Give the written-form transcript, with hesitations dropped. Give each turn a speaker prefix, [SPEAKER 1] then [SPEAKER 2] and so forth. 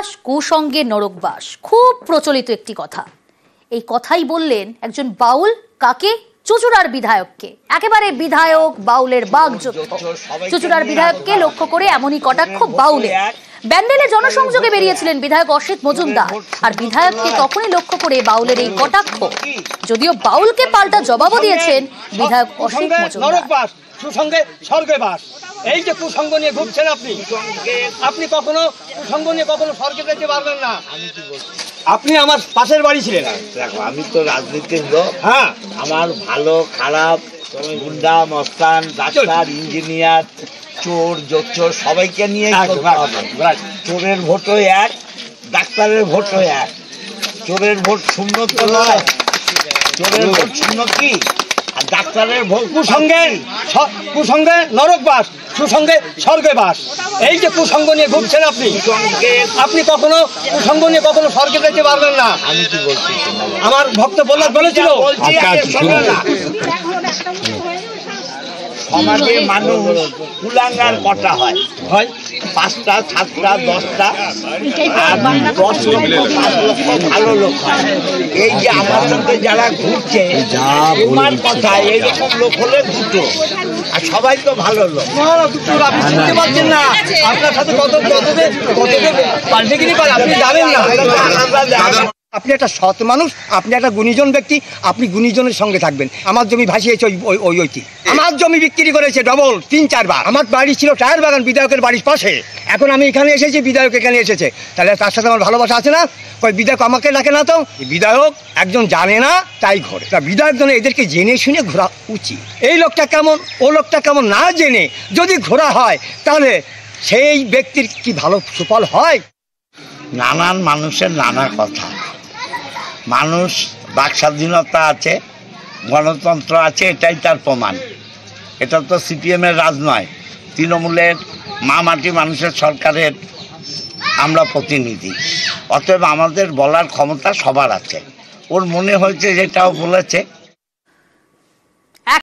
[SPEAKER 1] বাস কুসঙ্গে নরকবাস, খুব প্রচলিত একটি কথা। এই কথাই বললেন একজন বাউল, কাকে? চুঁচুড়ার বিধায়ককে। একেবারে বিধায়ক বাউলের বাগযুদ্ধ। চুঁচুড়ার বিধায়ককে লক্ষ্য করে এমনই কটাক্ষ বাউলের। ব্যান্ডেলে জনসংযোগে বেরিয়েছিলেন বিধায়ক অসিত মজুমদার, আর বিধায়ককে তখনই লক্ষ্য করে বাউলের এই কটাক্ষ। যদিও বাউলকে পাল্টা জবাবও দিয়েছেন বিধায়ক অসিত মজুমদার।
[SPEAKER 2] সুসঙ্গে স্বর্গে বাস, এই যে কুসঙ্গ নিয়ে ঘুরছেন আপনি কখনো কুসঙ্গ নিয়ে কখনো স্বর্গে যেতে পারবেন না। আপনি আমার পাশের বাড়ি ছিলেন।
[SPEAKER 3] দেখো, আমি তো রাজনীতির লোক। হ্যাঁ, আমার ভালো খারাপ, গুন্ডা মস্তান, ডাক্তার, ইঞ্জিনিয়ার, চোর জোচ্চোর সবাইকে নিয়ে চোরের ভোটও এক, ডাক্তারের ভোটও এক। চোরের ভোট শূন্য তো নয়, চোরের ভোট শূন্য কি, আর ডাক্তারের ভোট
[SPEAKER 2] কুসঙ্গে নরক বাস, সুসঙ্গে স্বর্গে বাস। এই যে কুসঙ্গ নিয়ে ঘুরছেন আপনি কখনো কুসঙ্গ নিয়ে কখনো স্বর্গে যেতে পারবেন না।
[SPEAKER 3] আমি কি বলছি,
[SPEAKER 2] আমার ভক্ত বলেছিল।
[SPEAKER 3] সমাজে মানুষ কুলাঙ্গার কটা হয়, 5টা 7টা 10টা, আর 10 লক্ষ 5 লক্ষ ভালো লোক হয়। এই যে আমার সঙ্গে যারা ঘুরছে, তোমার কথা এইরকম লোক হলে দুটো, আর সবাই তো ভালো লোক।
[SPEAKER 2] আপনি শুনতে পাচ্ছেন না, আপনার সাথে কত পাল্টেগিরি করে আপনি জানেন না। আপনি একটা সৎ মানুষ, আপনি একটা গুণীজন ব্যক্তি, আপনি গুণীজনের সঙ্গে থাকবেন। আমার জমি ভাসিয়েছে ওইটি, আমার জমি বিক্রি করেছে ডবল 3-4 বার। আমার বাড়ি ছিল টায়ার বাগান বিধায়কের বাড়ির পাশে, এখন আমি এখানে এসেছি, বিধায়ক এখানে এসেছে, তাহলে তার সাথে আমার ভালোবাসা আছে না? ওই বিধায়ক আমাকে ডাকে না তো। বিধায়ক একজন জানে না তাই ঘোরে, তা বিধায়ক জন্য এদেরকে জেনে শুনে ঘোরা উচিত। এই লোকটা কেমন, ও লোকটা কেমন না জেনে যদি ঘোরা হয়, তাহলে সেই ব্যক্তির কি ভালো সুফল হয়?
[SPEAKER 3] নানান মানুষের নানা কথা। মানুষ বাক স্বাধীনতা আছে, গণতন্ত্র আছে, এটাই তার প্রমাণ। এটা তো সিপিএমের রাজ নয়, তৃণমূলের মাটি মানুষের সরকারের আমরা প্রতিনিধি। অতএব আমাদের বলার ক্ষমতা সবার আছে। ওর মনে হয়েছে যেটাও বলেছে,